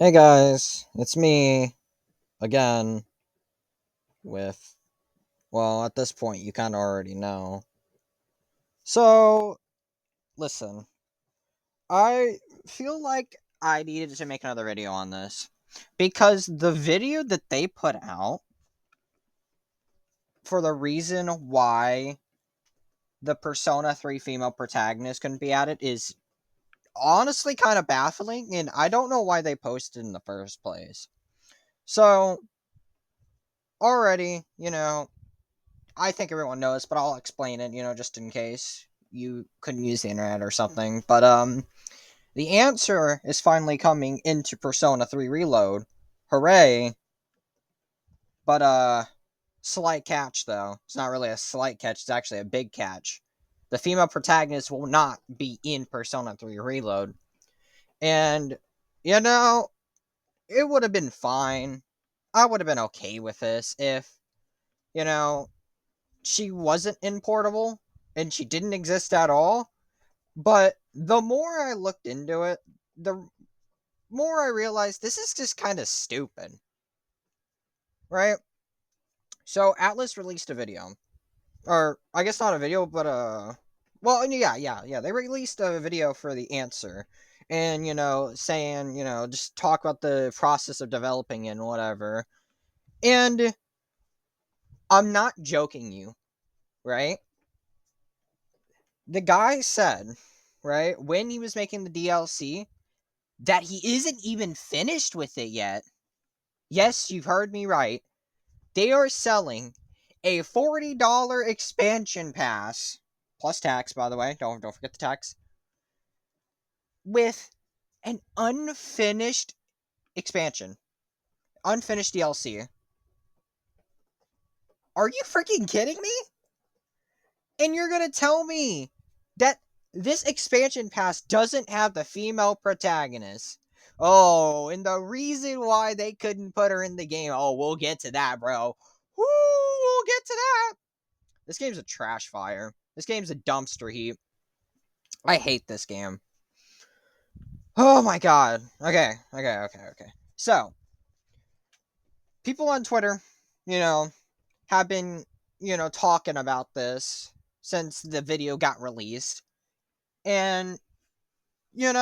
Hey guys, it's me again with, well, at this point you kind of already know. So, listen, I feel like I needed to make another video on this because the video that they put out for the reason why the Persona 3 female protagonist couldn't be added is honestly kind of baffling, and I don't know why they posted in the first place. So, already, I think everyone knows, but I'll explain it, just in case you couldn't use the internet or something. But the answer is finally coming into Persona 3 Reload. Hooray. But slight catch though. It's not really a slight catch, it's actually a big catch. The female protagonist will not be in Persona 3 Reload. And you know, it would have been fine. I would have been okay with this if, you know, she wasn't in Portable and she didn't exist at all. But the more I looked into it, the more I realized this is just kind of stupid, right? So Atlas released a video, or I guess not a video, but well, yeah. They released a video for the answer, and saying just talk about the process of developing it and whatever. And I'm not joking you, right? The guy said, right, when he was making the DLC, that he isn't even finished with it yet. Yes, you've heard me right. They are selling a $40 expansion pass, plus tax, by the way. Don't forget the tax, with an unfinished expansion, unfinished DLC. Are you freaking kidding me? And you're gonna tell me that this expansion pass doesn't have the female protagonist? Oh, and the reason why they couldn't put her in the game. Oh, we'll get to that, bro. Woo, we'll get to that. This game's a trash fire. This game's a dumpster heap. I hate this game. Oh my god. Okay. So, people on Twitter, you know, have been, talking about this since the video got released. And I'm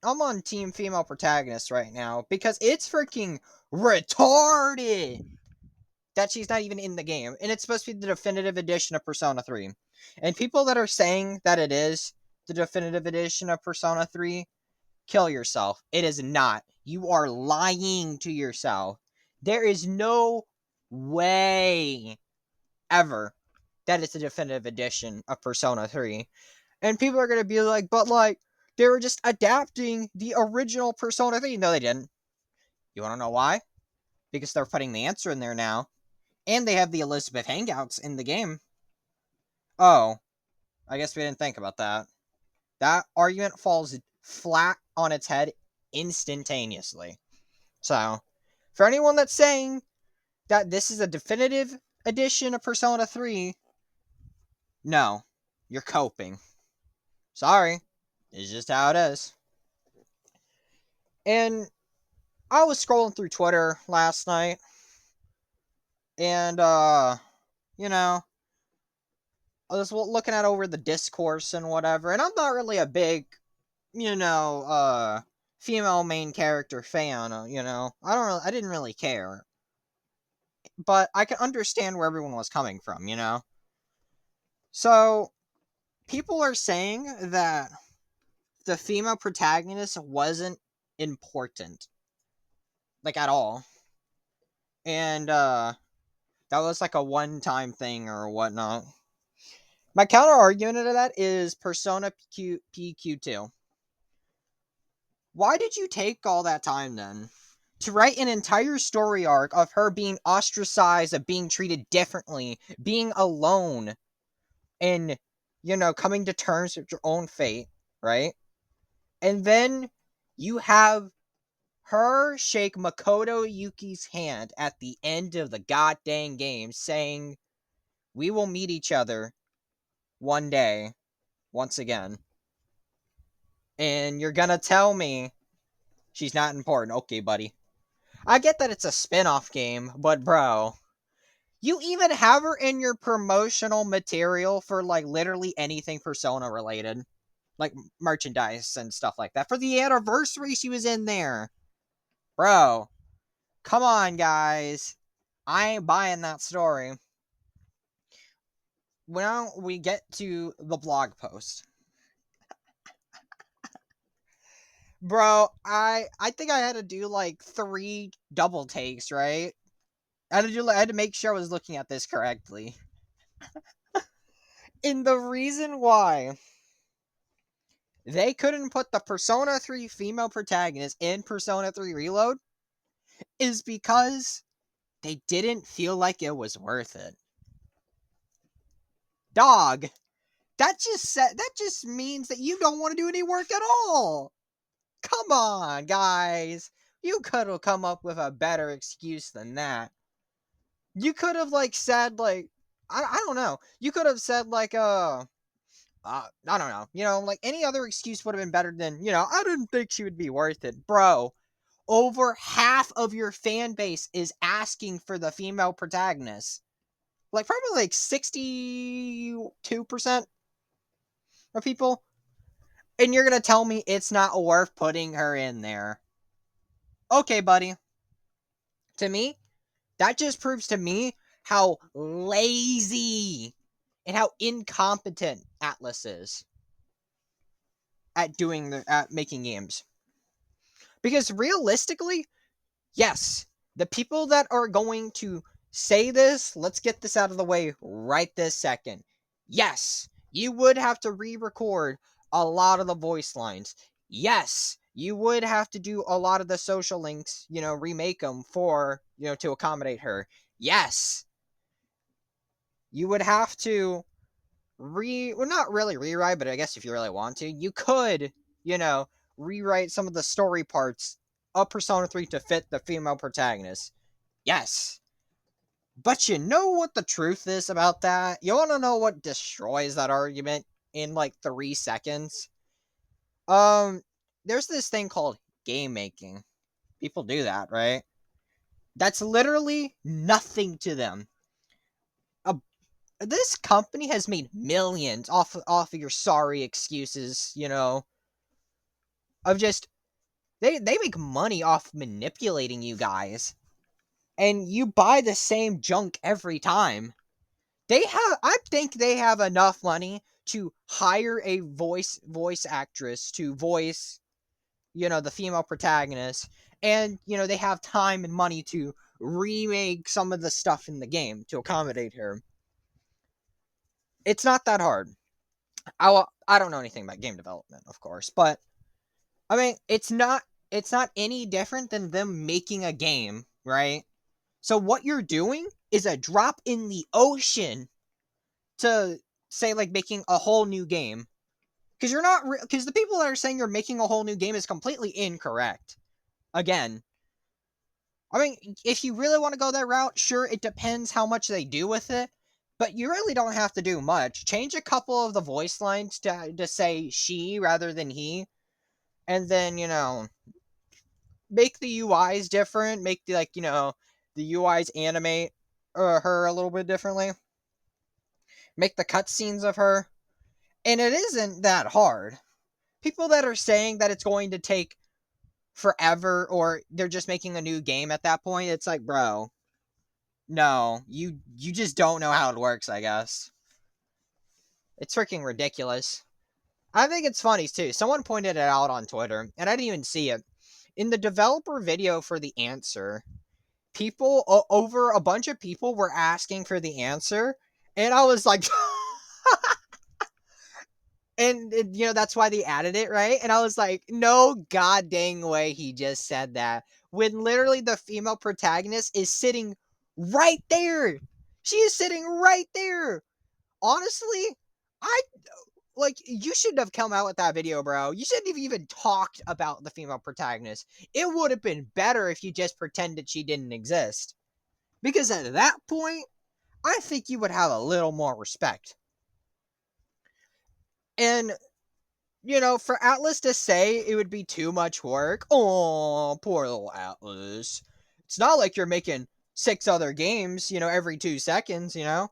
on team female protagonist right now because it's freaking retarded that she's not even in the game, and it's supposed to be the definitive edition of Persona 3. And people that are saying that it is the definitive edition of Persona 3, kill yourself. It is not. You are lying to yourself. There is no way ever that it's a definitive edition of Persona 3. And people are going to be like, but like, they were just adapting the original Persona 3. No, they didn't. You want to know why? Because they're putting the answer in there now. And they have the Elizabeth Hangouts in the game. Oh, I guess we didn't think about that. That argument falls flat on its head instantaneously. So, for anyone that's saying that this is a definitive edition of Persona 3, no, you're coping. Sorry, it's just how it is. And I was scrolling through Twitter last night, and you know, I was looking at over the discourse and whatever, and I'm not really a big, female main character fan. I didn't really care, but I can understand where everyone was coming from. So people are saying that the female protagonist wasn't important, like at all, and that was like a one-time thing or whatnot. My counter argument to that is Persona PQ2. Why did you take all that time then to write an entire story arc of her being ostracized, of being treated differently, being alone, and, coming to terms with your own fate, right? And then you have her shake Makoto Yuki's hand at the end of the goddamn game saying, we will meet each other one day, once again. And you're gonna tell me She's not important. Okay, buddy. I get that it's a spin-off game, but bro, you even have her in your promotional material for like literally anything Persona related, like merchandise and stuff like that. For the anniversary, she was in there. Bro, come on, guys. I ain't buying that story. Now we get to the blog post. Bro, I think I had to do like 3 double takes, right? I had to make sure I was looking at this correctly. And the reason why they couldn't put the Persona 3 female protagonist in Persona 3 Reload is because they didn't feel like it was worth it. Dog, that just means that you don't want to do any work at all. Come on, guys. You could have come up with a better excuse than that. You could have like said like I don't know. You could have said like I don't know. Like any other excuse would have been better than, I didn't think she would be worth it. Bro, over half of your fan base is asking for the female protagonist. Like probably like 62% of people. And you're going to tell me it's not worth putting her in there. Okay, buddy. To me, that just proves to me how lazy and how incompetent Atlas is at making games. Because realistically, yes, the people that are going to say this, let's get this out of the way right this second. Yes, you would have to re-record a lot of the voice lines. Yes, you would have to do a lot of the social links, remake them for, to accommodate her. Yes, you would have to well, not really rewrite, but I guess if you really want to, you could, rewrite some of the story parts of Persona 3 to fit the female protagonist. Yes. But you know what the truth is about that? You want to know what destroys that argument in like 3 seconds? There's this thing called game making. People do that, right? That's literally nothing to them. This company has made millions off of your sorry excuses, of just they make money off manipulating you guys. And you buy the same junk every time. I think they have enough money to hire a voice actress to voice, the female protagonist, and they have time and money to remake some of the stuff in the game to accommodate her. It's not that hard. I don't know anything about game development, of course, but I mean, it's not any different than them making a game, right? So what you're doing is a drop in the ocean to say like making a whole new game. Because you're not because the people that are saying you're making a whole new game is completely incorrect. Again, I mean, if you really want to go that route, sure, it depends how much they do with it, but you really don't have to do much. Change a couple of the voice lines to say she rather than he, and then, make the UIs different, make the, like, the UIs animate her a little bit differently, make the cutscenes of her, and it isn't that hard. People that are saying that it's going to take forever or they're just making a new game at that point, it's like, bro, no, you just don't know how it works, I guess. It's freaking ridiculous. I think it's funny too. Someone pointed it out on Twitter, and I didn't even see it. In the developer video for the answer, people over a bunch of people were asking for the answer, and I was like, and that's why they added it, right? And I was like, no god dang way he just said that when literally the female protagonist is sitting right there. She is sitting right there. Honestly, I like, you shouldn't have come out with that video, bro. You shouldn't have even talked about the female protagonist. It would have been better if you just pretended she didn't exist. Because at that point, I think you would have a little more respect. And for Atlas to say it would be too much work. Oh, poor little Atlas. It's not like you're making 6 other games, every 2 seconds, I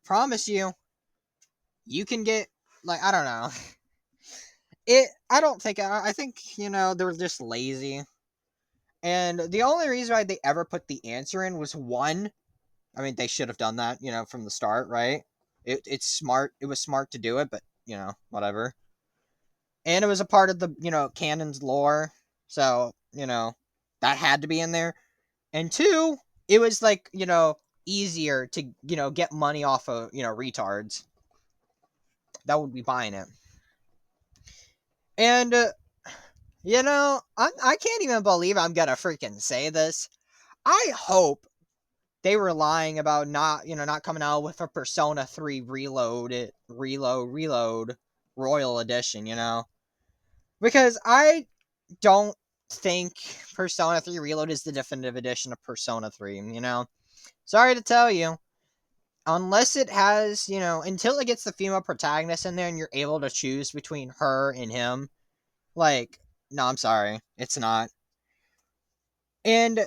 promise you, you can get, like, I don't know. I think, they're just lazy. And the only reason why they ever put the answer in was one. I mean, they should have done that, from the start, right? It's smart. It was smart to do it, but, whatever. And it was a part of the, canon's lore. So, that had to be in there. And two, it was like, easier to, get money off of, retards that would be buying it. And, I can't even believe I'm gonna freaking say this. I hope they were lying about not coming out with a Persona 3 reload Royal Edition, because I don't think Persona 3 Reload is the definitive edition of Persona 3. Sorry to tell you. Unless it has, until it gets the female protagonist in there and you're able to choose between her and him, like, no, I'm sorry. It's not. And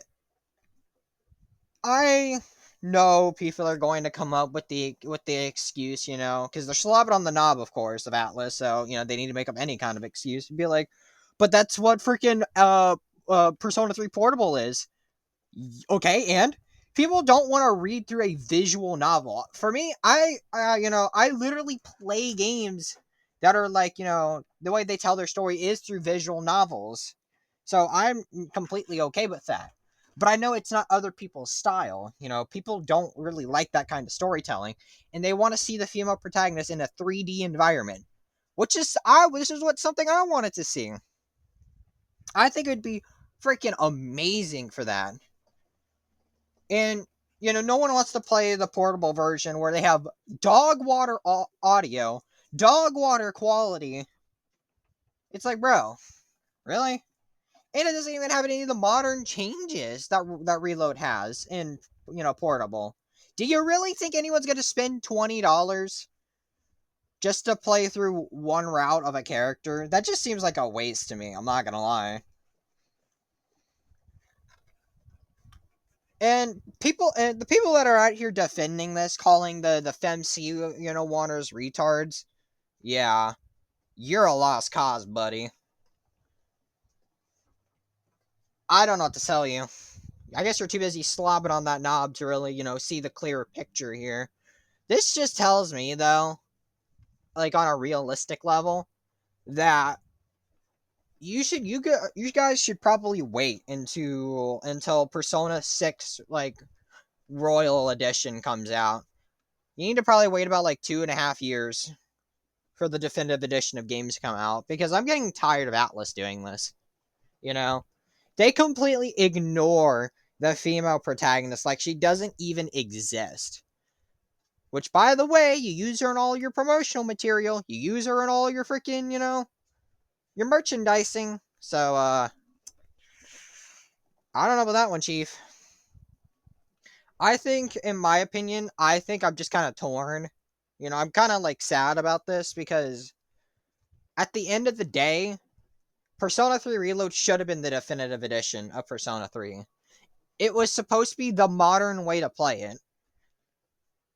I know people are going to come up with the excuse, because they're slobbing on the knob, of course, of Atlas. So they need to make up any kind of excuse and be like, but that's what freaking Persona 3 Portable is. Okay, and people don't want to read through a visual novel. For me, I literally play games that are like, the way they tell their story is through visual novels. So I'm completely okay with that. But I know it's not other people's style. People don't really like that kind of storytelling, and they want to see the female protagonist in a 3D environment, which is something I wanted to see. I think it would be freaking amazing for that. And no one wants to play the portable version where they have dog water audio, dog water quality. It's like, bro, really? And it doesn't even have any of the modern changes that Reload has in portable. Do you really think anyone's gonna spend $20 just to play through one route of a character? That just seems like a waste to me. I'm not gonna lie. And the people that are out here defending this, calling the femc wanners retards, yeah, you're a lost cause, buddy. I don't know what to tell you. I guess you're too busy slobbing on that knob to really, see the clearer picture here. This just tells me, though, like on a realistic level, that you guys should probably wait until Persona 6 like Royal Edition comes out. You need to probably wait about like 2.5 years for the definitive edition of games to come out, because I'm getting tired of Atlas doing this. You know, they completely ignore the female protagonist like she doesn't even exist. Which, by the way, you use her in all your promotional material. You use her in all your freaking, your merchandising. So, I don't know about that one, Chief. I think, in my opinion, I'm just kind of torn. I'm kind of like sad about this because at the end of the day, Persona 3 Reload should have been the definitive edition of Persona 3. It was supposed to be the modern way to play it.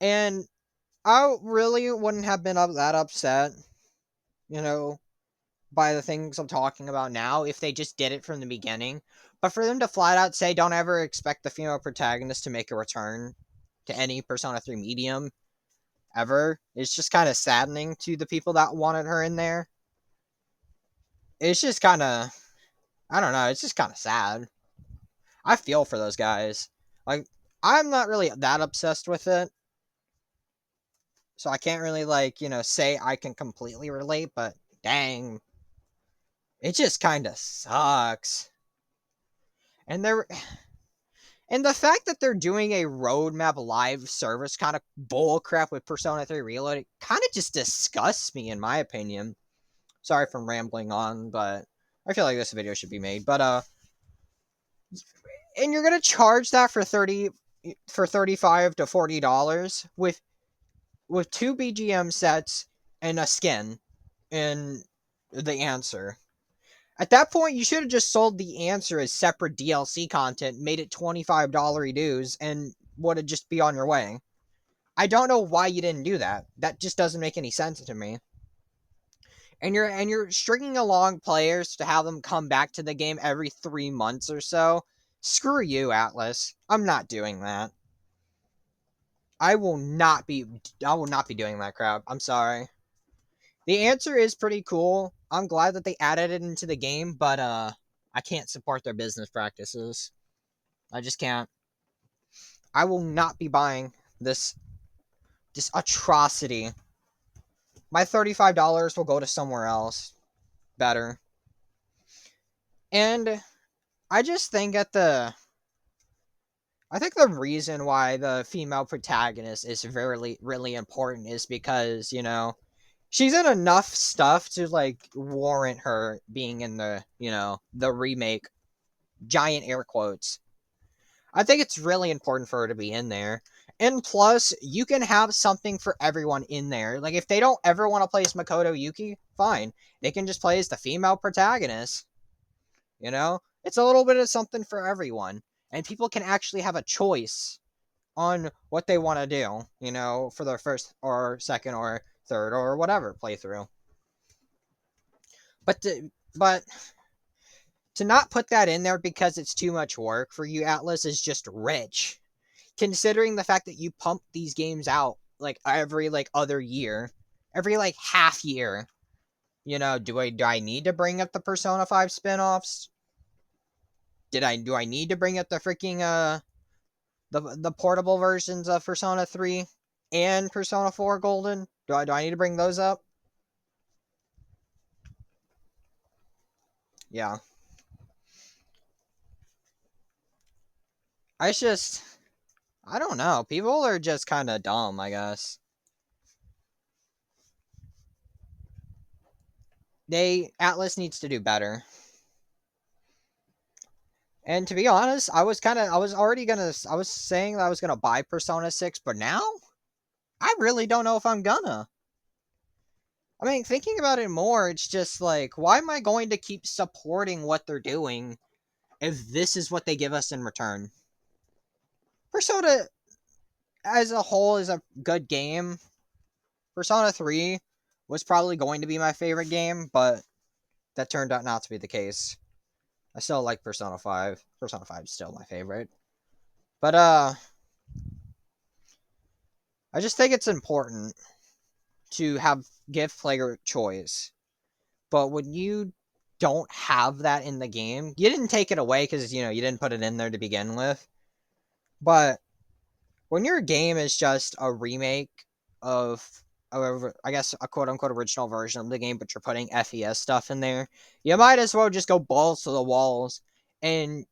And I really wouldn't have been that upset, you know, by the things I'm talking about now if they just did it from the beginning. But for them to flat out say, don't ever expect the female protagonist to make a return to any Persona 3 medium ever, it's just kind of saddening to the people that wanted her in there. It's just kind of, I don't know, it's just kind of sad. I feel for those guys. Like, I'm not really that obsessed with it, so I can't really, like, say I can completely relate, but dang, it just kind of sucks. And they're. And the fact that they're doing a roadmap live service kind of bullcrap with Persona 3 Reload, it kind of just disgusts me, in my opinion. Sorry for rambling on, but I feel like this video should be made. But and you're gonna charge that for $35 to $40 with 2 BGM sets and a skin. in the answer. At that point, you should have just sold the answer as separate DLC content, made it $25 dues, and would have just be on your way. I don't know why you didn't do that. That just doesn't make any sense to me. And you're stringing along players to have them come back to the game every 3 months or so. Screw you, Atlas. I'm not doing that. I will not be. I will not be doing that crap. I'm sorry. The answer is pretty cool. I'm glad that they added it into the game, but I can't support their business practices. I just can't. I will not be buying this atrocity. My $35 will go to somewhere else better. And I just think I think the reason why the female protagonist is really important is because, she's in enough stuff to like warrant her being in the remake, giant air quotes. I think it's really important for her to be in there. And plus, you can have something for everyone in there. Like, if they don't ever want to play as Makoto Yuki, fine. They can just play as the female protagonist. It's a little bit of something for everyone. And people can actually have a choice on what they want to do, for their first or second or third or whatever playthrough. But to not put that in there because it's too much work for you, Atlas, is just rich. Considering the fact that you pump these games out like every like other year, every like half year. Do I need to bring up the Persona 5 spin-offs? Do I need to bring up the freaking the portable versions of Persona 3 and Persona 4 Golden? Do I need to bring those up? Yeah. I don't know. People are just kind of dumb, I guess. Atlas needs to do better. And to be honest, I was saying that I was gonna buy Persona 6, but now I really don't know if I'm gonna. I mean, thinking about it more, it's just like, why am I going to keep supporting what they're doing if this is what they give us in return? Persona as a whole is a good game. Persona 3 was probably going to be my favorite game, but that turned out not to be the case. I still like Persona 5. Persona 5 is still my favorite. But I just think it's important to give player choice. But when you don't have that in the game, you didn't take it away because you didn't put it in there to begin with. But when your game is just a remake of, I guess, a quote unquote original version of the game, but you're putting FES stuff in there, you might as well just go balls to the walls and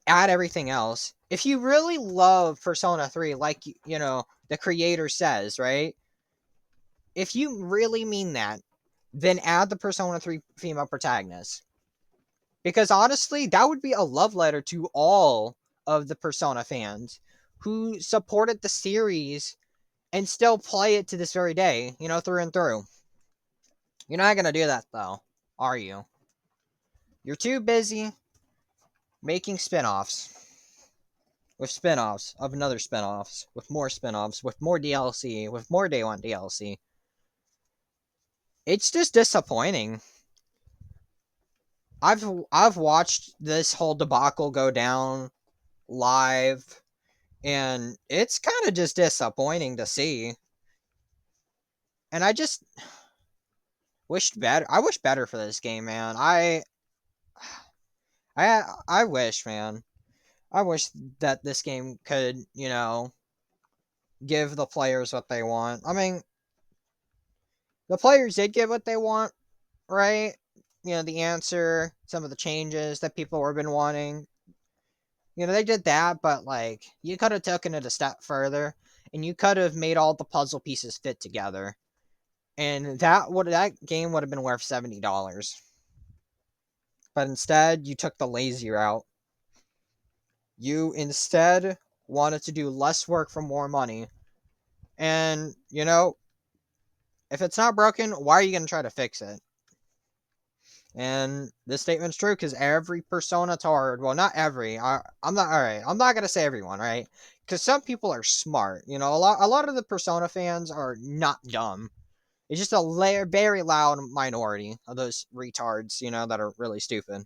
add everything else. If you really love Persona 3, like the creator says, right? If you really mean that, then add the Persona 3 female protagonist. Because honestly, that would be a love letter to all of the Persona fans who supported the series and still play it to this very day, through and through. You're not going to do that, though, are you? You're too busy making spin-offs. With spin-offs of another spin-offs, with more spin-offs, with more DLC, with more day one DLC. It's just disappointing. I've watched this whole debacle go down live, and it's kind of just disappointing to see. And I just wished better. I wish better for this game, man. I wish, man. I wish that this game could, give the players what they want. I mean, the players did get what they want, right? The answer, some of the changes that people have been wanting. They did that, but like you could have taken it a step further, and you could have made all the puzzle pieces fit together, and that game would have been worth $70. But instead, you took the lazy route. You instead wanted to do less work for more money, and if it's not broken, why are you going to try to fix it? And this statement's true because every Persona tard, well, not every. I'm not all right. I'm not gonna say everyone, right? Because some people are smart. You know, a lot of the Persona fans are not dumb. It's just a very loud minority of those retards, you know, that are really stupid.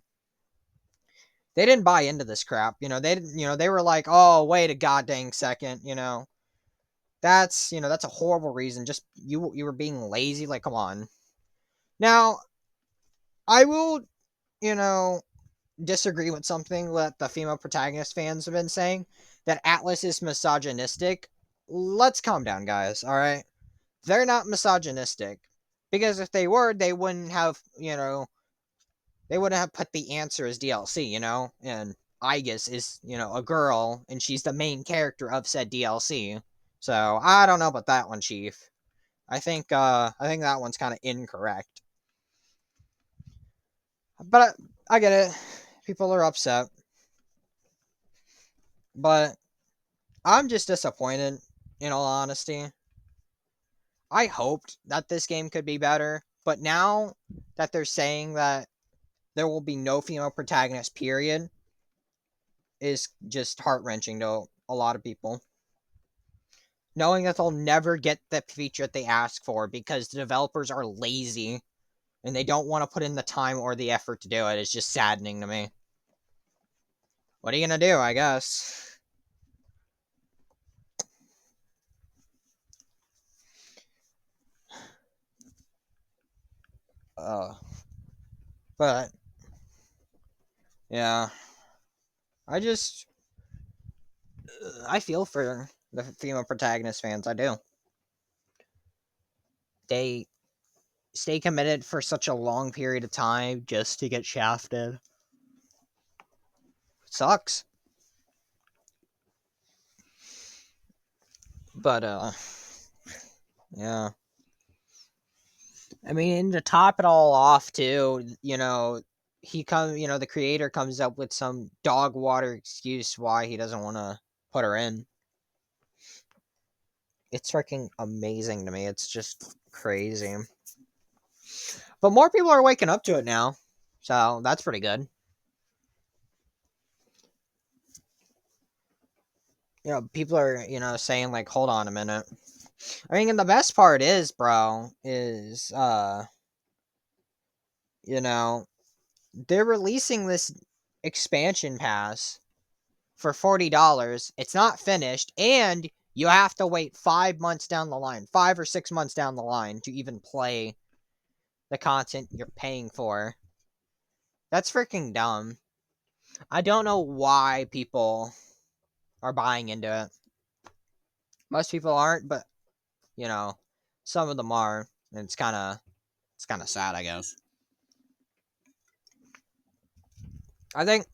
They didn't buy into this crap. You know, they didn't. You know, they were like, "Oh, wait a goddamn second," you know. That's a horrible reason. Just you were being lazy. Like, come on. Now, I will, you know, disagree with something that the female protagonist fans have been saying, that Atlas is misogynistic. Let's calm down, guys, alright? They're not misogynistic. Because if they were, they wouldn't have put the answer as DLC, you know? And Aegis is, a girl, and she's the main character of said DLC. So, I don't know about that one, Chief. I think that one's kind of incorrect. But I get it. People are upset. But I'm just disappointed, in all honesty. I hoped that this game could be better, but now that they're saying that there will be no female protagonist, period, is just heart wrenching to a lot of people. Knowing that they'll never get the feature that they ask for because the developers are lazy and they don't want to put in the time or the effort to do it is just saddening to me. What are you gonna do, I guess? Uh, but, yeah. I just. I feel for the female protagonist fans, I do. They stay committed for such a long period of time just to get shafted. It sucks. But yeah. I mean, to top it all off too, the creator comes up with some dog water excuse why he doesn't want to put her in. It's freaking amazing to me. It's just crazy. But more people are waking up to it now. So, that's pretty good. People are, saying like, hold on a minute. I mean, and the best part is, bro, is you know, they're releasing this expansion pass for $40. It's not finished, and you have to wait 5 months down the line, 5 or 6 months down the line to even play the content you're paying for. That's freaking dumb. I don't know why people are buying into it. Most people aren't, but you know, some of them are, and it's kind of sad, I guess. I think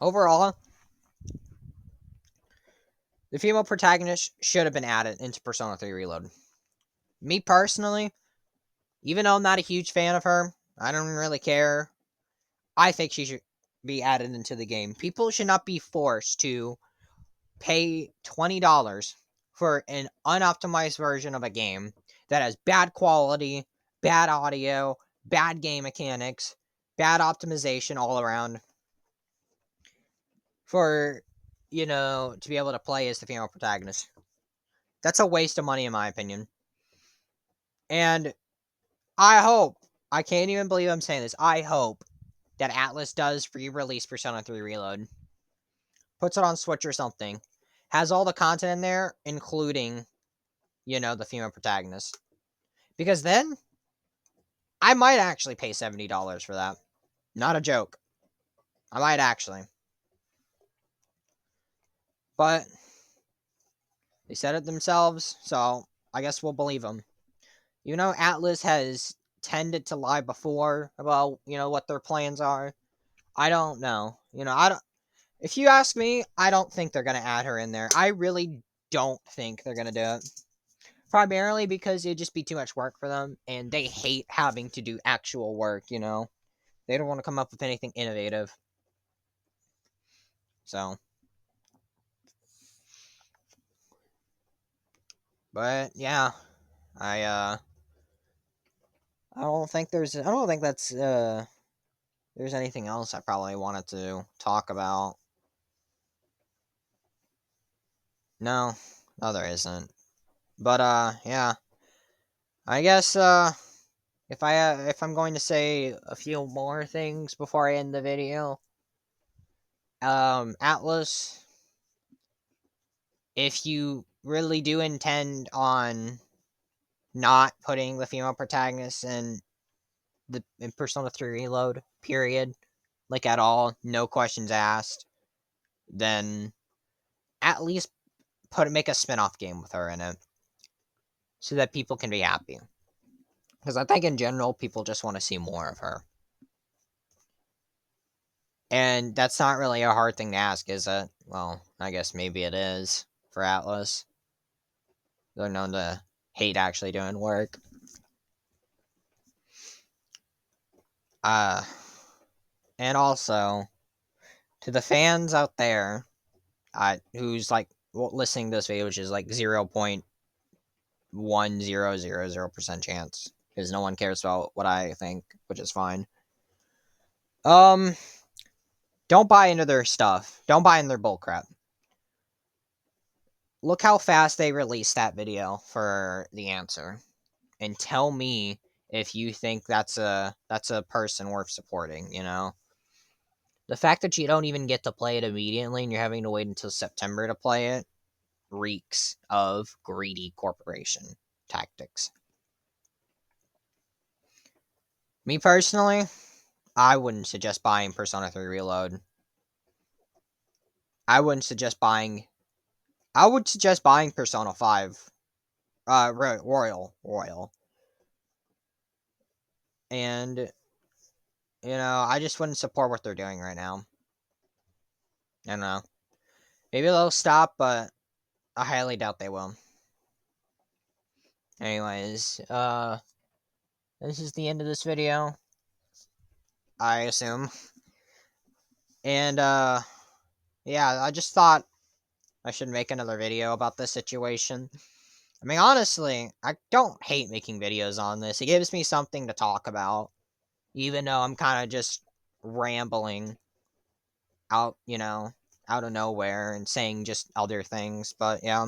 overall, the female protagonist should have been added into Persona 3 Reload. Me personally, even though I'm not a huge fan of her, I don't really care. I think she should be added into the game. People should not be forced to pay $20 for an unoptimized version of a game that has bad quality, bad audio, bad game mechanics, bad optimization all around for, to be able to play as the female protagonist. That's a waste of money, in my opinion. And I hope, I can't even believe I'm saying this, I hope that Atlas does re-release Persona 3 Reload. Puts it on Switch or something. Has all the content in there, including, the female protagonist. Because then, I might actually pay $70 for that. Not a joke. I might actually. But, they said it themselves, so I guess we'll believe them. Atlas has tended to lie before about, what their plans are. I don't know. I don't. If you ask me, I don't think they're gonna add her in there. I really don't think they're gonna do it. Primarily because it'd just be too much work for them, and they hate having to do actual work. They don't want to come up with anything innovative. So, but yeah, I don't think that's there's anything else I probably wanted to talk about. No, no, there isn't. But yeah, I guess if I'm going to say a few more things before I end the video, Atlas, if you really do intend on not putting the female protagonist in Persona 3 Reload, period, like at all, no questions asked, then at least make a spin-off game with her in it so that people can be happy. Because I think in general people just want to see more of her. And that's not really a hard thing to ask, is it? Well, I guess maybe it is for Atlas. They're known to hate actually doing work. Uh and also to the fans out there, who's like listening to this video, which is like 0.1000% chance, because no one cares about what I think, which is fine. Um, don't buy into their stuff. Don't buy into their bullcrap. Look how fast they released that video for the answer, and tell me if you think that's a person worth supporting. You know, the fact that you don't even get to play it immediately and you're having to wait until September to play it reeks of greedy corporation tactics. Me personally, I wouldn't suggest buying Persona 3 Reload. I wouldn't suggest buying. I would suggest buying Persona 5, Royal, and I just wouldn't support what they're doing right now. I don't know. Maybe they'll stop, but I highly doubt they will. Anyways, this is the end of this video, I assume. And yeah, I just thought I should make another video about this situation. I mean, honestly, I don't hate making videos on this. It gives me something to talk about, even though I'm kind of just rambling out, out of nowhere and saying just other things. But yeah,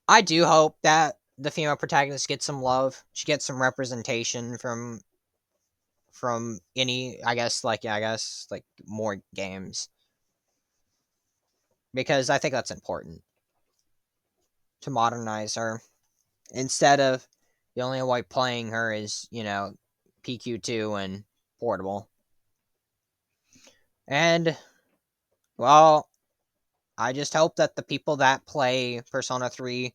I do hope that the female protagonist gets some love. She gets some representation from any, I guess, like more games, because I think that's important to modernize her, instead of the only way playing her is PQ2 and portable. And well, I just hope that the people that play Persona 3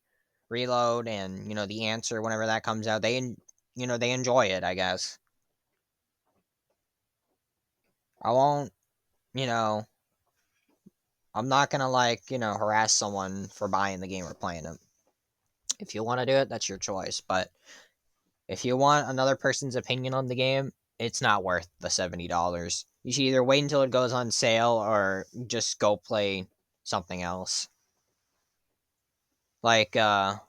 Reload and the answer whenever that comes out, they enjoy it, I guess. I won't, you know, I'm not gonna harass someone for buying the game or playing it. If you want to do it, that's your choice. But if you want another person's opinion on the game, it's not worth the $70. You should either wait until it goes on sale or just go play something else. Like, I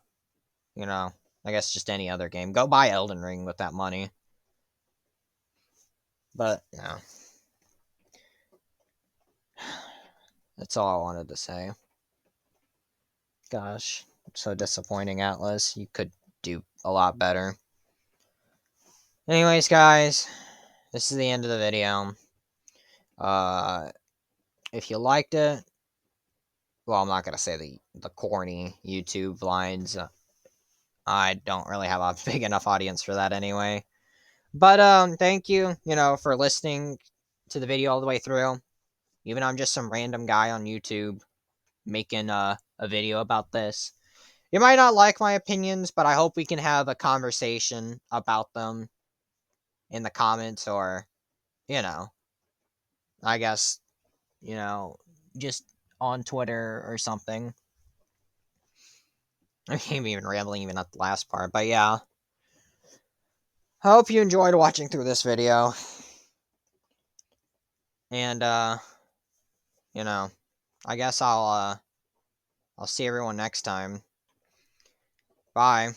guess just any other game. Go buy Elden Ring with that money. But, that's all I wanted to say. Gosh, so disappointing, Atlas. You could do a lot better. Anyways, guys, this is the end of the video. If you liked it, well, I'm not gonna say the corny YouTube lines. I don't really have a big enough audience for that anyway. But thank you, for listening to the video all the way through. Even though I'm just some random guy on YouTube making a video about this. You might not like my opinions, but I hope we can have a conversation about them in the comments, or, I guess, just on Twitter or something. I can't even rambling even at the last part, but yeah. I hope you enjoyed watching through this video. And I guess I'll see everyone next time. Bye.